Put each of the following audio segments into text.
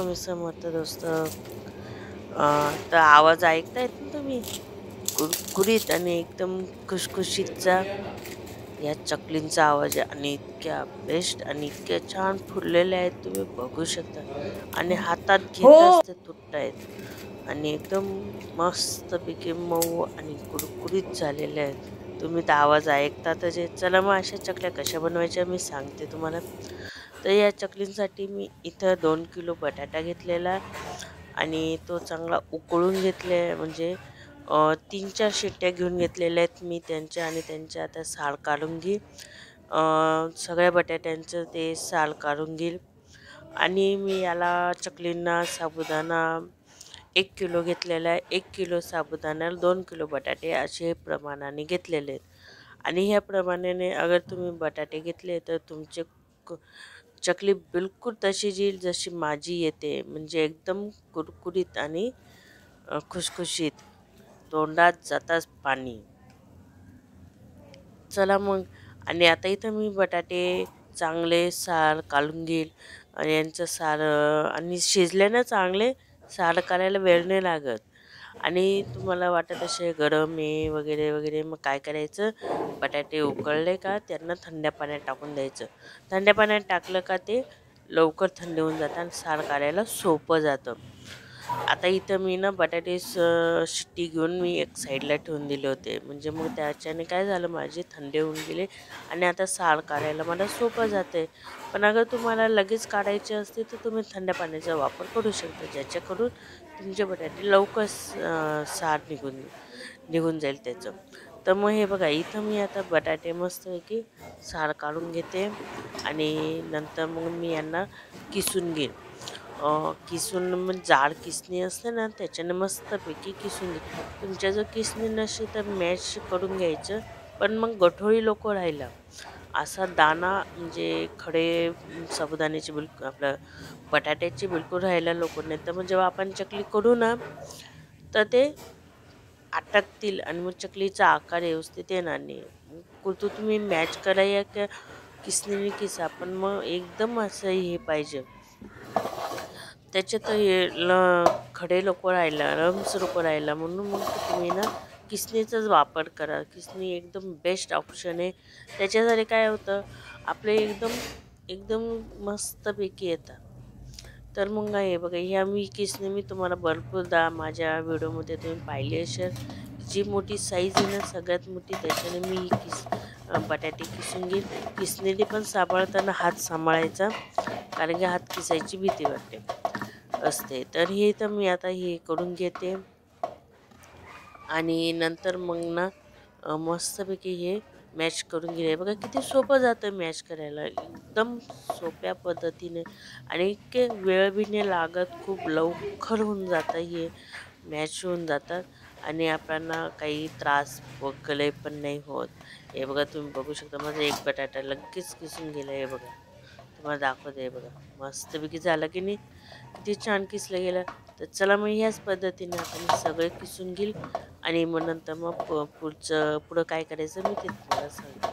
स्वामी समर्थ दोस्त. तर आवाज ऐकतायत ना तुम्ही? कुरकुरीत आणि एकदम खुशखुशीतचा या चकलींचा आवाज आहे आणि इतक्या बेस्ट आणि इतक्या छान फुललेल्या आहेत तुम्ही बघू शकता आणि हातात हो. घेताच ते तुटतायत आणि एकदम मस्तपैकी मऊ आणि कुरकुरीत झालेले आहेत. तुम्ही तर आवाज ऐकतातच आहे. चला मग अशा चकल्या कशा बनवायच्या मी सांगते तुम्हाला. तर या चकलींसाठी मी इथं 2 किलो बटाटा घेतलेला आणि तो चांगला उकळून घेतले म्हणजे 3-4 शिट्ट्या घेऊन घेतलेल्या आहेत मी त्यांच्या आणि त्यांच्या आता साल काढून घेईल. सगळ्या बटाट्यांचं ते साल काढून घेईल आणि मी याला चकलींना साबुदाणा 1 किलो घेतलेला आहे. 1 किलो साबुदाण्याला 2 किलो बटाटे असे प्रमाणाने घेतलेले आहेत आणि ह्या प्रमाणाने अगर तुम्ही बटाटे घेतले तर तुमचे क चकली बिलकुल तशी येईल जशी माझी येते म्हणजे एकदम कुरकुरीत आणि खुसखुशीत. तोंडात जाताच पाणी. चला मग आणि आता इथं मी बटाटे चांगले साल काढून घेईल आणि यांचं साल आणि शिजले ना चांगले साल काढायला वेळ नाही लागत आणि तुम्हाला वाटत असे गरम आहे वगैरे वगैरे मग काय करायचं बटाटे उकळले का त्यांना थंड्या पाण्यात टाकून द्यायचं. थंड्या पाण्यात टाकलं का ते लवकर थंड होऊन जातं आणि साल काढायला सोपं जातं. आता इथं मी ना बटाटे शिट्टी घेऊन मी एक साईडला ठेवून दिले होते म्हणजे मग त्याच्याने काय झालं माझे थंडे होऊन गेले आणि आता साल काढायला मला सोपं जाते. पण अगर तुम्हाला लगेच काढायचे असते तर तुम्ही थंड पाण्याचा वापर करू शकता ज्याच्याकडून तुमचे बटाटे लवकर साल निघून निघून जाईल त्याचं. तर मग हे बघा इथं मी आता बटाटे मस्तपैकी साल काढून घेते आणि नंतर मग मी यांना किसून घेईन. किसून मग जाड किसणी असते ना त्याच्याने मस्तपैकी किसून घे. तुमच्या जर किसणी नसेल तर मॅश करून घ्यायचं पण मग गठोळी नको राहिला असा दाणा म्हणजे खडे साबुदाण्याचे बिलकुल आपलं बटाट्याचे बिलकुल राहायला नको नाही तर मग जेव्हा आपण चकली करू ना तर ते अटकतील आणि मग चकलीचा आकार व्यवस्थित येणार नाही. कुठं तुम्ही मॅच करा या का किसणीने किसा पण मग एकदम असं हे पाहिजे त्याच्यात हे खडे नको राहिला रम्स नको राहिला म्हणून मग तुम्ही ना किसणीचाच वापर करा. किसणी एकदम बेस्ट ऑप्शन आहे. त्याच्यासाठी काय होतं आपले एकदम एकदम मस्तपैकी येतात. तर मग हे बघा ह्या मी किसणी मी तुम्हाला भरपूरदा माझ्या व्हिडिओमध्ये तुम्ही पाहिली असेल. जी मोठी साईज आहे ना सगळ्यात मोठी त्याच्याने मी ही बटाटे किसून घेईन. किसणीने पण सांभाळताना हात सांभाळायचा कारण की हात किसायची भीती वाटते असते. तर हे तर मी आता हे करून घेते आणि नंतर मग ना मस्तपैकी हे मॅच करून घे. बघा किती सोपं जातं मॅच करायला एकदम सोप्या पद्धतीने आणि इतके वेळ बी नाही लागत खूप लवकर होऊन जातं हे मॅच होऊन जातात आणि आपल्याला काही त्रास वगैरे पण नाही होत. हे बघा तुम्ही बघू शकता माझा एक बटाटा लगेच किसून गेला हे बघा. तुम्हाला दाखवते हे बघा मस्तपैकी झालं की नाही किती छान किसलं गेलं. तर चला मग ह्याच पद्धतीने आपण हे सगळे किसून घेईल आणि मग नंतर मग पुढं काय करायचं मी ते तुम्हाला सांगते.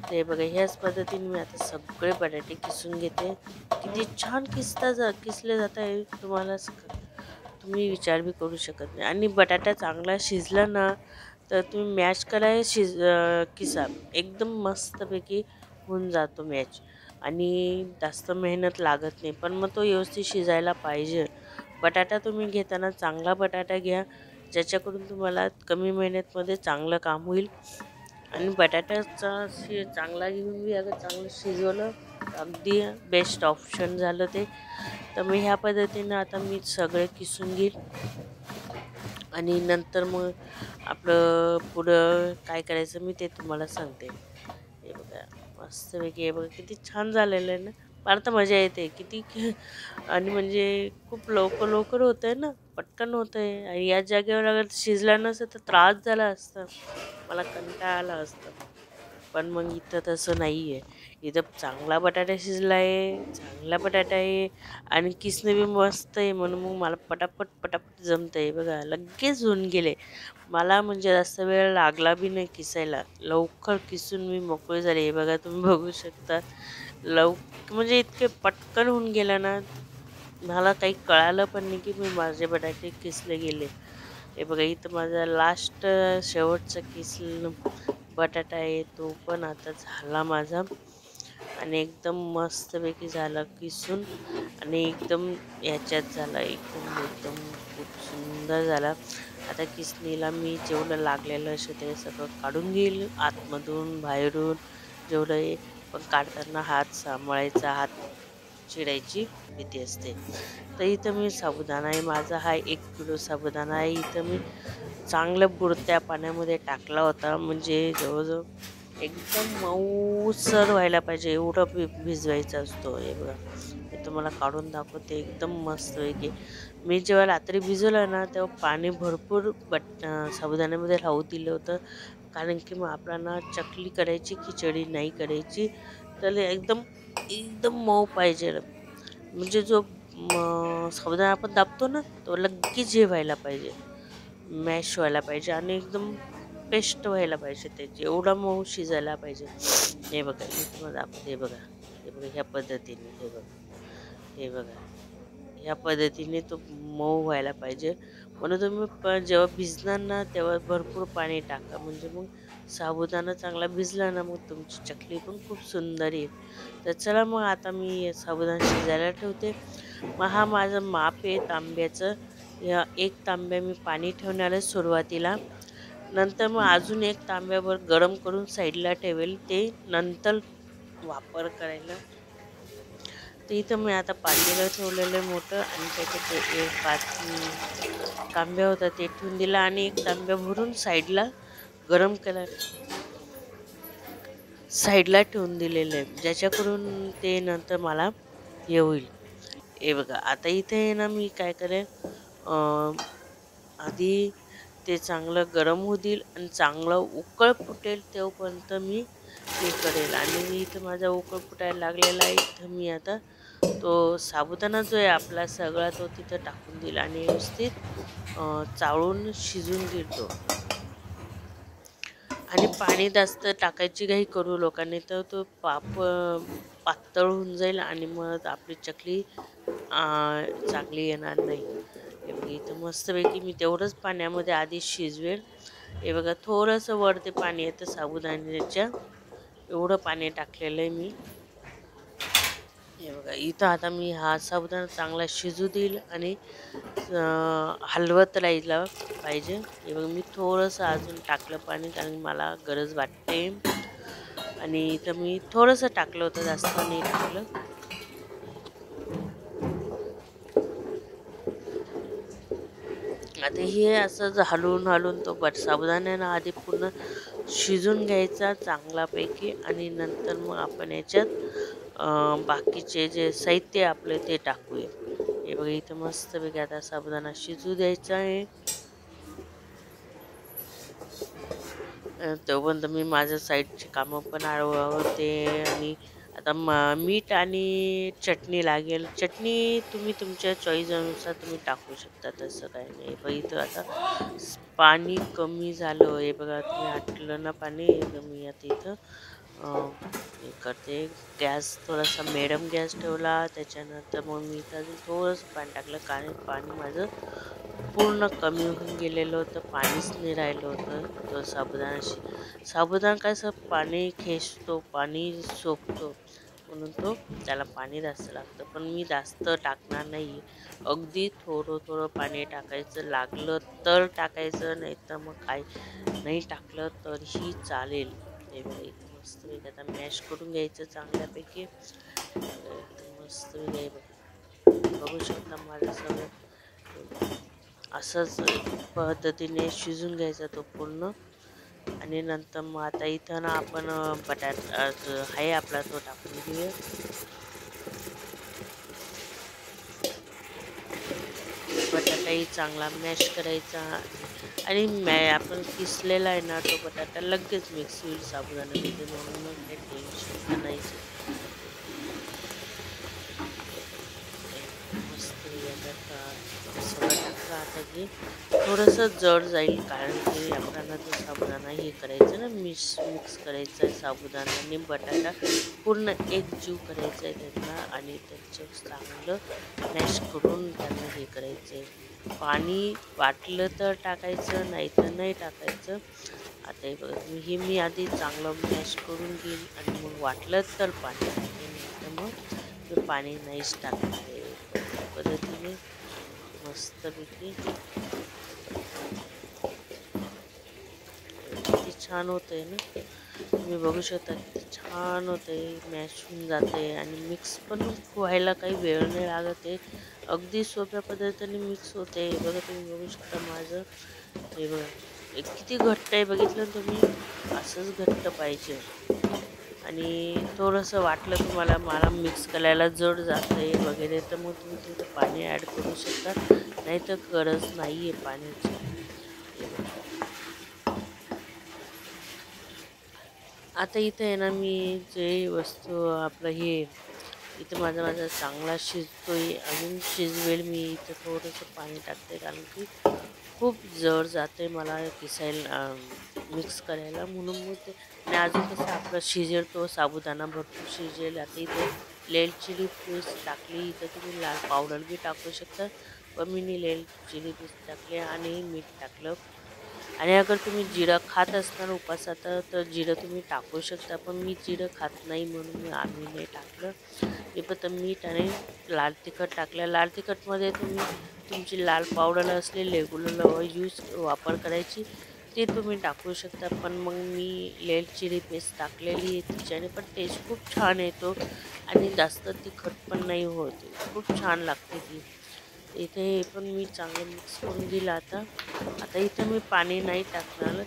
तर हे बघा ह्याच पद्धतीने मी आता सगळे बटाटे किसून घेते. किती छान किसले जात आहे तुम्हाला तुम्ही विचार बी करू शकत नाही आणि बटाटा चांगला शिजला ना तर तुम्ही मॅश करायला किसा एकदम मस्तपैकी होऊन जातो मॅच आणि जास्त मेहनत लागत नाही पण मग तो व्यवस्थित शिजायला पाहिजे. बटाटा तुम्ही घेताना चांगला बटाटा घ्या ज्याच्याकडून तुम्हाला कमी मेहनतमध्ये चांगलं काम होईल आणि बटाट्याचा चांगला घेऊन बी अगर चांगलं शिजवलं अगदी बेस्ट ऑप्शन झालं ते. तर मी ह्या पद्धतीनं आता मी सगळे किसून घेईल आणि नंतर मग आपलं पुढं काय करायचं मी ते तुम्हाला सांगते. हे बघा मस्तपैकी हे बघा किती छान झालेलं आहे ना. फार तर मजा येते किती आणि म्हणजे खूप लवकर लवकर होतं आहे ना पटकन होतं आहे आणि या जागेवर अगर शिजला नसतं तर त्रास झाला असता मला कंटाळा आला असतं. पण मग इथं तसं नाही आहे. इथं चांगला बटाटा शिजला आहे चांगला बटाटा आहे आणि किसणे बी मस्त आहे म्हणून मग मला पटापट पटापट जमतं आहे बघा लगेच होऊन गेले. मला म्हणजे जास्त वेळ लागला बी नाही किसायला लवकर किसून मी मोकळे झाले. हे बघा तुम्ही बघू शकता म्हणजे इतके पटकन होऊन गेलं ना मला काही कळालं पण नाही की माझे बटाटे किसले गेले. हे बघा इथं माझा लास्ट शेवटचा बटाटा आहे तो पण आता झाला माझा आणि एकदम मस्तपैकी झाला किसून आणि एकदम याच्यात झाला एकदम एकदम खूप सुंदर झाला. आता किसणीला मी जेवढं लागलेलं असे ते सगळं काढून घेईल आतमधून बाहेरून जेवढं आहे. पण काढताना हात सांभाळायचा, हात चिडायची भीती असते. तर इथं मी साबुदाणा आहे माझा हा 1 किलो साबुदाणा आहे. इथं मी चांगलं बुडत्या पाण्यामध्ये टाकला होता म्हणजे जवळजवळ एकदम मऊसर व्हायला पाहिजे एवढं भिजवायचा असतो. हे बघा मी तुम्हाला काढून दाखवते एकदम मस्तपैकी. मी जेव्हा रात्री भिजवलं ना तेव्हा पाणी भरपूर साबुदाण्यामध्ये राहू दिलं होतं. कारण की मग आपल्याला चकली करायची खिचडी नाही करायची तर एकदम एकदम मऊ पाहिजे. म्हणजे जो साबुदाणा आपण दाबतो ना तो लगेच हे व्हायला पाहिजे, मॅश व्हायला पाहिजे आणि एकदम पेस्ट व्हायला पाहिजे त्याची एवढा मऊ शिजायला पाहिजे. हे बघा मी तुम्हाला दाखवते. हे बघा हे बघा ह्या पद्धतीने हे बघा ह्या पद्धतीने तो मऊ व्हायला पाहिजे. म्हणून तुम्ही जेव्हा भिजणार ना तेव्हा भरपूर पाणी टाका म्हणजे मग साबुदाणा चांगला भिजला ना मग तुमची चकली पण खूप सुंदर येईल. तर चला मग आता मी साबुदाणा शिजायला ठेवते. मग हा माझं माप आहे तांब्याचं. या 1 तांब्या मी पाणी ठेवणार आहे सुरुवातीला. नंतर मग अजून 1 तांब्यावर गरम करून साईडला ठेवेल ते नंतर वापर करायला. तर इथं मी आता पातेलं ठेवलेलं आहे मोठं आणि त्याच्यात 5 तांब्या होता ते ठेवून दिला आणि 1 तांब्या भरून गरम केला साईडला ठेवून दिलेलं आहे ज्याच्याकडून ते नंतर मला हे होईल. हे बघा आता इथे आहे ना मी काय करेन आधी ते चांगलं गरम होऊ देईल आणि चांगलं उकळ फुटेल तेव्हापर्यंत मी हे करेल. आणि इथं माझा उकळ फुटायला लागलेला आहे. इथं मी आता तो साबुदाणा जो आहे आपला सगळा तो तिथं टाकून देईल आणि व्यवस्थित चाळून शिजून घेईल तो. आणि पाणी जास्त टाकायची काही करू लोकांनी तर तो पातळ होऊन जाईल आणि मग आपली चकली चांगली येणार नाही. हे बघा इथं मस्तपैकी मी तेवढंच पाण्यामध्ये आधी शिजवेल. हे बघा थोडंसं वरती पाणी येतं साबुदाण्याच्या एवढं पाणी टाकलेलं आहे मी. हे बघा इथं आता मी हा साबुदाणा चांगला शिजू देईल आणि हलवत राहिलं पाहिजे. हे बघा मी थोडंसं अजून टाकलं पाणी कारण मला गरज वाटते आणि इथं मी थोडंसं टाकलं होतं जास्त नाही टाकलं. आता हे असं हलवून तो साबुदाण्यानं आधी पूर्ण शिजून घ्यायचा चांगल्यापैकी आणि नंतर मग आपण याच्यात बाकीचे जे साहित्य आपले ते टाकूया. हे बघा इथं मस्तपैकी आता साबुदाणा शिजू द्यायचा आहे. तोपर्यंत मी माझ्या साईडची कामं पण आवरते आणि आता मीठ आणि चटणी लागेल. चटणी तुम्ही तुमच्या चॉईसनुसार तुम्ही टाकू शकता तसं काही नाही. पण इथं आता पाणी कमी झालं. हे बघा तुम्ही आटलं ना पाणी मी आता इथं हे करते. गॅस थोडासा मिडियम गॅस ठेवला त्याच्यानंतर मग मी इथं अजून थोडंसं पाणी टाकलं कारण पाणी माझं पूर्ण कमी होऊन गेलेलं होतं. पाणीच नाही राहिलं होतं. तो साबुदाणा कसं पाणी खेचतो पाणी सोकतो म्हणून त्याला पाणी जास्त लागतं. पण मी जास्त टाकणार नाही. अगदी थोडं पाणी टाकायचं लागलं तर टाकायचं नाही तर मग काय नाही टाकलं तरीही चालेल. हे बघा इथं मस्तपैकी आता मॅश करून घ्यायचं चांगल्यापैकी. एकदम मस्तपैकी बघू शकता माझं सगळं असंच पद्धतीने शिजून घ्यायचा तो पूर्ण. आणि नंतर मग आता इथं ना आपण बटाटा आहे आपला तो टाकून घेऊया. बटाटाही चांगला मॅश करायचा आणि आपण किसलेला आहे ना तो बटाटा लगेच मिक्स होईल साबुदाण्यामध्ये म्हणून मग काही टेन्शन नाही. मस्त सगळं बघा आता हे थोडंसं जड जाईल, कारण की आपल्याला तो साबुदाणा हे करायचं ना, मिक्स करायचं आहे. साबुदाणा आणि बटाटा पूर्ण एकजीव करायचं आहे त्यांना, आणि त्यांचं चांगलं मॅश करून त्यांना हे करायचं आहे. पाणी वाटलं तर टाकायचं, नाही तर नाही टाकायचं. आता हे बघा तुम्ही, हे मी आधी चांगलं मॅश करून घेईल आणि मग वाटलं तर पाणी टाकेल, नाही तर मग मी पाणी नाहीच टाकणार आहे. या पद्धतीने मस्तपैकी किती छान होतंय ना, तुम्ही बघू शकता किती छान होतंय, मॅश होऊन जाते आणि मिक्स पण व्हायला काही वेळ नाही लागत आहे. अगदी सोप्या पद्धतीने मिक्स होते. बघा तुम्ही बघू शकता माझं हे बघा, किती घट्ट आहे बघितलं ना तुम्ही, असंच घट्ट पाहिजे. आणि थोडंसं वाटलं तुम्हाला मला मिक्स करायला जड जातं आहे वगैरे, तर मग तुम्ही तिथं पाणी ॲड करू शकता, नाही तर गरज नाही आहे पाण्याची. आता इथं आहे ना, मी जे वस्तू आपलं हे इथं माझा चांगला शिजतोय, अजून शिजवेल मी. इथं थोडंसं पाणी टाकते, कारण की खूप जड जाते मला किसायला, मिक्स करायला, म्हणून मग ते. आणि अजून कसं आपलं शिजेल, तो साबुदाणा भरपूर शिजेल. आता इथे लेल चिली पेस्ट टाकली, इथं तुम्ही लाल पावडर बी टाकू शकता, पण मी लेल चिली पेस्ट टाकले आणि मीठ टाकलं. आणि अगर तुम्ही जिरं खात असणार उपासात, तर जिरं तुम्ही टाकू शकता, पण मी जिरं खात नाही म्हणून आम्ही नाही टाकलं. मी फक्त मीठ आणि लाल तिखट टाकलं. लाल तिखटमध्ये तुम्ही तुमची लाल पावडर असले रेग्युलर वापर करायची, ते तुम्ही टाकू शकता, पण मग मी लेल चिली पेस्ट टाकलेली आहे, तिच्याने पण टेस्ट खूप छान येतो आणि जास्त तिखट पण नाही होत, खूप छान लागते ती. इथे हे पण मी चांगलं मिक्स करून दिलं. आता इथं मी पाणी नाही टाकणार,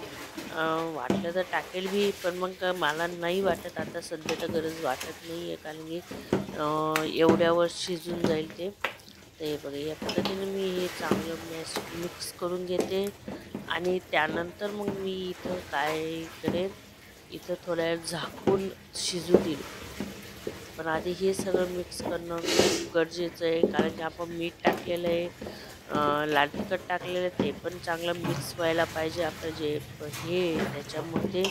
वाटलं तर टाकेल बी, पण मग मला नाही वाटत आता सध्या तर गरज वाटत नाही आहे, कारण की एवढ्यावर शिजून जाईल ते. तर हे बघा, या पद्धतीने मी हे चांगलं मिक्स करून घेते. आणि त्यानंतर मग मी इथं काय करेन, इथं थोड्या वेळ झाकून शिजू देईल. पण आधी हे सगळं मिक्स करणं खूप गरजेचं आहे, कारण की आपण मीठ टाकलेलं आहे, लाल तिखट टाकलेलं आहे, ते पण चांगलं मिक्स व्हायला पाहिजे आपलं जे हे त्याच्यामध्ये.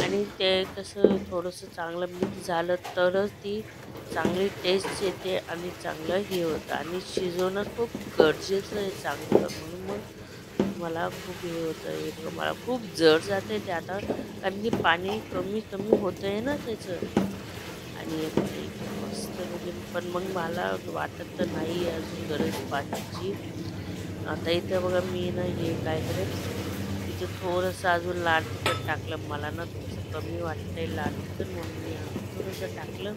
आणि ते कसं थोडंसं चांगलं मिक्स झालं तरच ती चांगली टेस्ट येते आणि चांगलं हे होतं. आणि शिजवणं खूप गरजेचं आहे चांगलं, म्हणून मग मला खूप हे होतं, हे बघा मला खूप जड जातं आहे ते आता, कारण की पाणी कमी कमी होतं आहे ना त्याचं. आणि हे बघा इथं मस्त म्हणजे, पण मग मला वाटत तर नाही अजून गरज पाण्याची. आता इथं बघा मी ना हे काय करेन, इथं थोडंसं अजून लाल तिखट टाकलं. मला ना थोडंसं कमी वाटतंय लाल तिखट, म्हणून मी अजून थोडंसं टाकलं.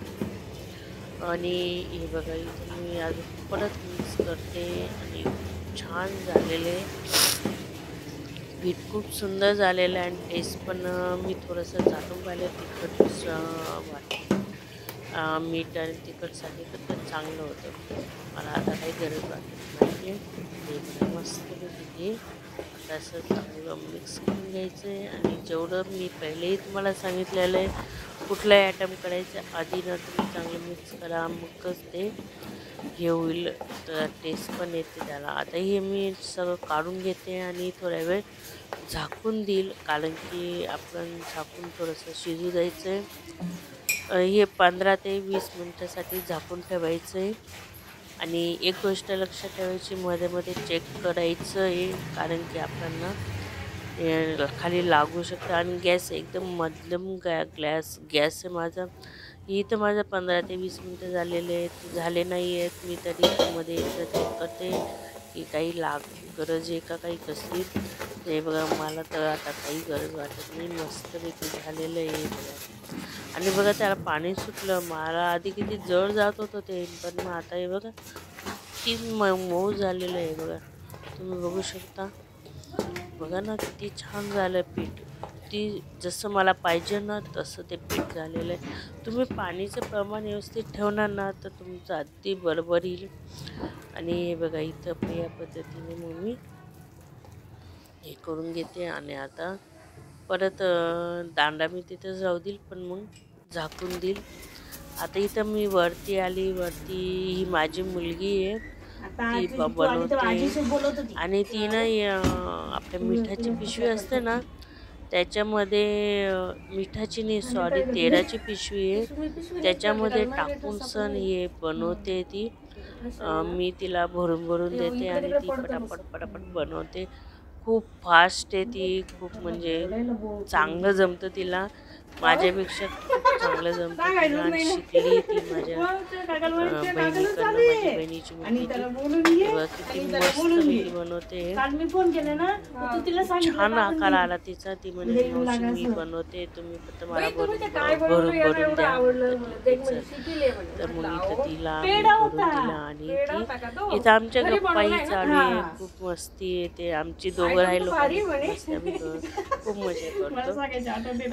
आणि हे बघा इथं मी अजून परत मिक्स करते, आणि खूप छान झालेले पीठ, खूप सुंदर झालेलं आहे. आणि टेस्ट पण मी थोडंसं चाटून पाहिलं, तिखट वाटलं, मीठ आणि तिखटसाठी तर चांगलं होतं. मला आता काही गरज वाटत नाही आहे. ते बघा मस्तपैकी हे आता असं चांगलं मिक्स करून घ्यायचं आहे. आणि जेवढं मी पहिलेही तुम्हाला सांगितलेलं आहे, कुठलाही आयटम करायच्या आधी ना तुम्ही चांगलं मिक्स करा, मगच ते हे होईल, तर टेस्ट पण येते त्याला. आता हे मी सगळं काढून घेते आणि थोड्या वेळ झाकून देईल, कारण की आपण झाकून थोडंसं शिजू द्यायचं आहे. हे 15 ते 20 मिनटासाठी झाकून ठेवायचं आहे. आणि एक गोष्ट लक्षात ठेवायची, मध्ये मध्ये चेक करायचं आहे, कारण की आपल्याला खाली लागू शकतं. आणि गॅस एकदम मध्यम गॅस आहे माझा. इथं माझं 15 ते 20 मिनटं झालेले आहेत, झाले नाही आहेत, मी तरी मध्ये एकदा चेक करते की काही गरज आहे का काही कसली. ते बघा मला तर आता काही गरज वाटत नाही, मस्तपैकी झालेलं आहे बघा. आणि बघा त्याला पाणी सुटलं. मला आधी किती जड जात होतं ते, पण मग आता हे बघा किती मऊ झालेलं आहे बघा, तुम्ही बघू शकता. बघा ना किती छान झालं पीठ, ती जसं मला पाहिजे ना तसं ते पीठ झालेलं आहे. तुम्ही पाणीचं प्रमाण व्यवस्थित ठेवणार ना, तर तुमचं अगदी बरोबर येईल. आणि हे बघा इथं पण या पद्धतीने मग मी हे करून घेते. आणि आता परत दांडा मी तिथं जाऊ देईल, पण मग झाकून देईल. आता इथं मी वरती आली, वरती ही माझी मुलगी आहे, ती बनवते. आणि ती ना आपल्या मिठाची पिशवी असते ना त्याच्यामध्ये मिठाची नाही सॉरी तेलाची पिशवी आहे त्याच्यामध्ये टाकून सण हे बनवते ती. मी तिला भरून भरून देते आणि ती पटापट पटापट बनवते. खूप फास्ट आहे ती, खूप म्हणजे चांगलं जमतं तिला. माझ्यापेक्षा खूप चांगलं जमतं तिला आणि शिकली ती माझ्या बहिणीकडनं. माझी बहिणीची मुलगी ती तेव्हा किती मस्तपैकी बनवते. छान आकार आला तिचा. ती म्हणे मावशी मी बनवते तुम्ही फक्त मला भरून भरून द्या. तर मग इथं तिला भरून दिला आणि ती इथं आमच्या गप्पाही चालू आहे. खूप मस्ती येते आमची. दोघं राहिलो आम्ही खूप मजा करतो.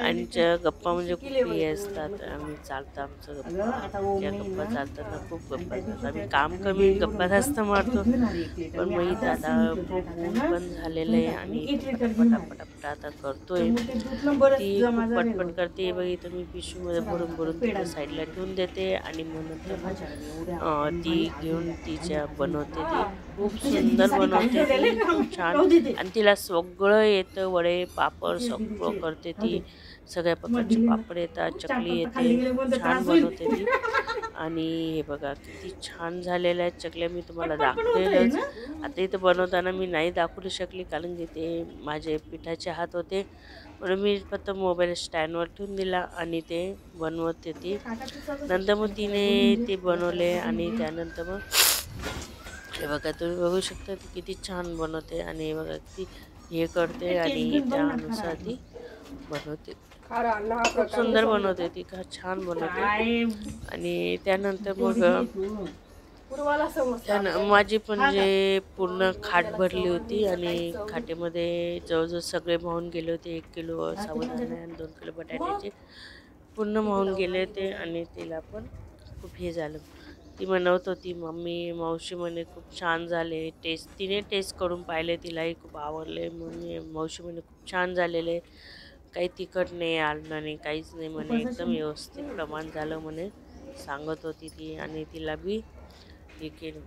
आणि गप्पा म्हणजे खूप हे असतात. आम्ही चालतं आमचं गप्पा. त्या गप्पा चालताना खूप गप्पा चालतात. आम्ही काम कमी गप्पा जास्त मारतो. पण मग इथं आता ऊन पण झालेलं आहे आणि पटापट आता करतोय. ती खूप पटपट करते. बघ इथं मी पिशवीमध्ये भरून भरून तिला साईडला ठेवून देते आणि मग नंतर ती घेऊन तिच्या बनवते. ती खूप सुंदर बनवते ती, खूप छान. आणि तिला सगळं येतं. वडे पापड सगळं करते ती. सगळ्या प्रकारचे पापड येतात, चकली येते, छान बनवते ती. आणि हे बघा किती छान झालेल्या आहेत चकल्या. मी तुम्हाला दाखवेलच. आता इथं बनवताना मी नाही दाखवू शकली कारण की ते माझे पिठाचे हात होते म्हणून मी फक्त मोबाईल स्टँडवर ठेवून दिला आणि ते बनवते ती. नंतर मग तिने ते बनवले आणि त्यानंतर मग हे बघा तुम्ही बघू शकता ती किती छान बनवते. आणि हे बघा ती हे करते आणि त्यानुसार ती बनवते. खूप सुंदर बनवते ती, का छान बनवते. आणि त्यानंतर मग माझी पण जे पूर्ण खाट भरली होती आणि खाटेमध्ये जवळजवळ सगळे मावून गेले होते. 1 किलो साबुदाणे आणि 2 किलो बटाट्याचे पूर्ण मावून गेले होते. आणि तिला पण खूप हे झालं. ती म्हणत होती मम्मी मावशी म्हणे खूप छान झाले. तिने टेस्ट करून पाहिले, तिलाही खूप आवडले. मम्मी मावशी म्हणे खूप छान झालेले, काही तिखट नाही आलं नाही काहीच नाही म्हणे, एकदम व्यवस्थित प्रमाण झालं म्हणे सांगत होती ती. आणि तिला बी हे केलं.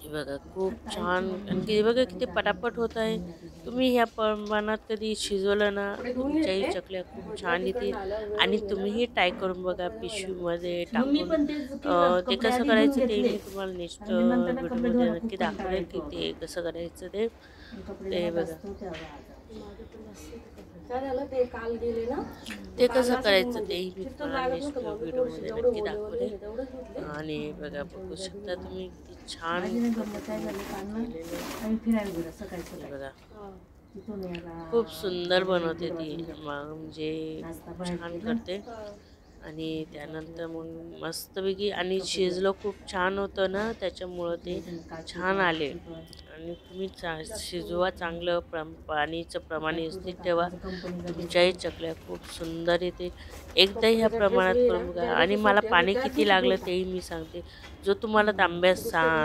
हे बघा खूप छान. आणि बघा किती पटापट होत आहे. तुम्ही ह्या प्रमाणात कधी शिजवलं ना तुमच्याही चकल्या खूप छान येतील. आणि तुम्हीही ट्राय करून बघा पिशवीमध्ये टाकून. ते कसं करायचं ते मी तुम्हाला नेक्स्ट व्हिडिओमध्ये नक्की दाखवेल की ते कसं करायचं ते बघा. ते कसं करायचं तेही मी तुम्हाला नेक्स्ट व्हिडिओमध्ये नक्की दाखवले. आणि बघा बघू शकता तुम्ही किती छान बघा. खूप सुंदर बनवते ती, म्हणजे छान करते. आणि त्यानंतर मग मस्तपैकी आणि शिजलं खूप छान होतं ना त्याच्यामुळं ते छान आले. आणि तुम्ही शिजवा चांगलं. पाणीचं प्रमाण व्यवस्थित ठेवा, तुमच्याही चकल्या खूप सुंदर येते. एकदा ह्या प्रमाणात करून बघा. आणि मला पाणी किती लागलं तेही मी सांगते. जो तुम्हाला तांब्या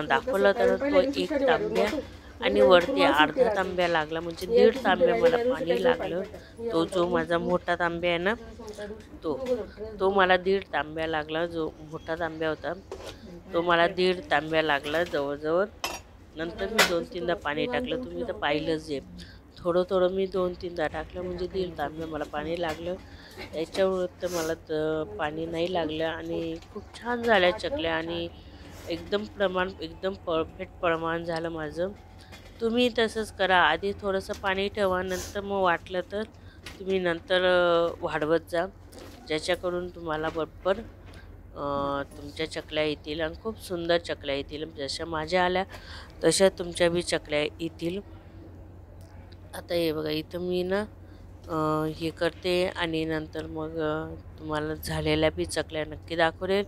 दाखवला तर तो 1 तांब्या आणि वरती अर्धा तांब्या लागला, म्हणजे 1.5 तांब्या मला पाणी लागलं. तो जो माझा मोठा तांब्या आहे ना तो मला 1.5 तांब्या लागला. जो मोठा तांब्या होता तो मला 1.5 तांब्या लागला जवळजवळ. नंतर मी 2-3दा पाणी टाकलं. तुम्ही तर पाहिलंच आहे. थोडं थोडं मी 2-3दा टाकलं म्हणजे 1.5 तांब्या मला पाणी लागलं. त्याच्यामुळे तर मला पाणी नाही लागलं. आणि खूप छान झाल्या चकल्या. आणि एकदम परफेक्ट प्रमाण झालं माझं. तुम्ही तसंच करा. आधी थोडंसं पाणी ठेवा, नंतर मग वाटलं तर तुम्ही नंतर वाढवत जा, ज्याच्याकडून तुम्हाला बरोबर तुमच्या चकल्या येतील आणि खूप सुंदर चकल्या येतील. जशा माझ्या आल्या तशा तुमच्या बी चकल्या येतील. आता हे बघा इथं मी ना हे करते आणि नंतर मग तुम्हाला झालेल्या बी चकल्या नक्की दाखवेल.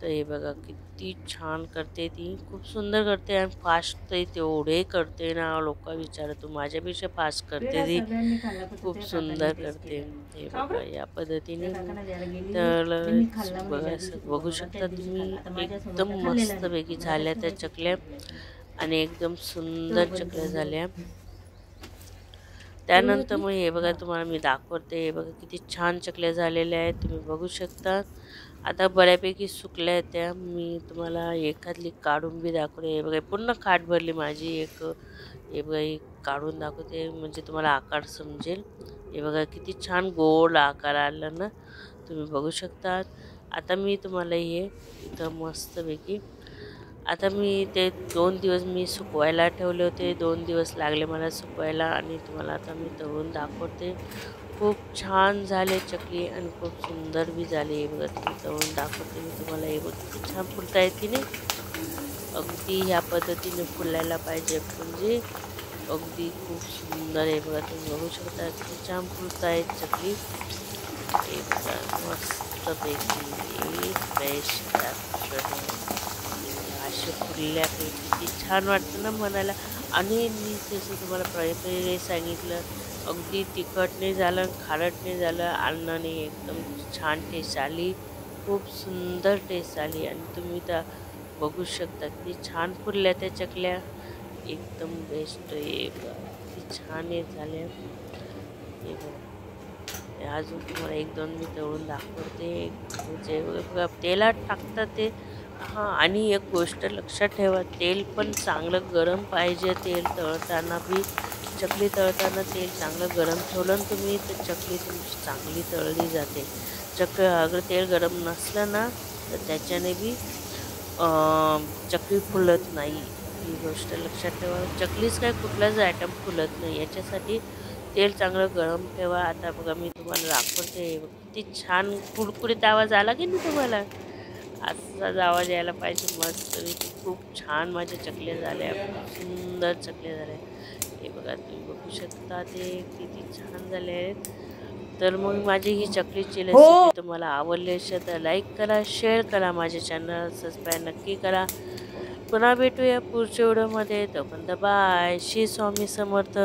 तर हे बघा किती छान करते ती, खूप सुंदर करते. आणि फास्ट ते तेवढे करते ना लोक विचारतो, माझ्यापेक्षा फास्ट करते ती, खूप सुंदर करते. हे बघा या पद्धतीने. तर बघा असं बघू शकता तुम्ही, एकदम मस्तपैकी झाल्या त्या चकल्या आणि एकदम सुंदर चकल्या झाल्या. त्यानंतर मग हे बघा तुम्हाला मी दाखवते. हे बघा किती छान चकल्या झालेल्या आहेत, तुम्ही बघू शकता. आता बऱ्यापैकी सुकल्या त्या. मी तुम्हाला एखादली काढून बी दाखवते. हे बघा पूर्ण खाट भरली माझी एक. हे बघा ही काढून दाखवते म्हणजे तुम्हाला आकार समजेल. हे बघा किती छान गोल आकार आला ना, तुम्ही बघू शकता. आता मी तुम्हाला हे इथं मस्तपैकी आता मी ते 2 दिवस मी सुकवायला ठेवले होते. 2 दिवस लागले मला सुकवायला आणि तुम्हाला आता मी तळून दाखवते. खूप छान झाले चकली आणि खूप सुंदर बी झाली. हे बघा तुम्ही तळून दाखवते मी तुम्हाला. हे बघा किती छान फुलता आहेत की नाही. अगदी ह्या पद्धतीने फुलायला पाहिजे म्हणजे अगदी खूप सुंदर. आहे बघा तुम्ही बघू शकता किती छान फुलता आहेत चकली. हे बघा मस्तपैकी फ्रेश असे फुलल्या की किती छान वाटतं ना मनाला. आणि मी जसं तुम्हाला पहिले सांगितलं अगदी तिखट नाही झालं, खारट नाही झालं, अन्नाने एकदम छान टेस्ट आली. खूप सुंदर टेस्ट आली आणि तुम्ही तर बघू शकता किती छान फुलल्या त्या चकल्या. एकदम बेस्ट. हे बघा किती छान हे झाल्या. हे बघा हे अजून तुम्हाला 1-2 मी तळून दाखवते. म्हणजे बघा तेलात टाकतात ते. हां आणि एक गोष्ट लक्षात ठेवा, तेल पण चांगलं गरम पाहिजे. तेल तळताना बी चकली तळताना तेल चांगलं गरम ठेवलं ना तुम्ही तर चकली तुमची चांगली तळली जाते. अगर तेल गरम नसलं ना तर त्याच्याने बी चकली फुलत नाही. ही गोष्ट लक्षात ठेवा. चकलीच काय कुठलाच आयटम फुलत नाही. याच्यासाठी तेल चांगलं गरम ठेवा. आता बघा मी तुम्हाला दाखवते. किती छान कुरकुरीत आवाज आला की नाही तुम्हाला. असाच आवाज यायला पाहिजे मस्त. खूप छान माझ्या चकल्या झाल्या. खूप सुंदर चकल्या झाल्या. हे बघा तुम्ही बघू शकता ते किती छान झाले आहेत. तर मग माझी ही चकलीची रेसिपी तुम्हाला आवडली असेल तर लाईक करा, शेअर करा, माझे चॅनल सबस्क्राईब नक्की करा. पुन्हा भेटूया पुढच्या व्हिडिओमध्ये. तोपर्यंत बाय. श्री स्वामी समर्थ.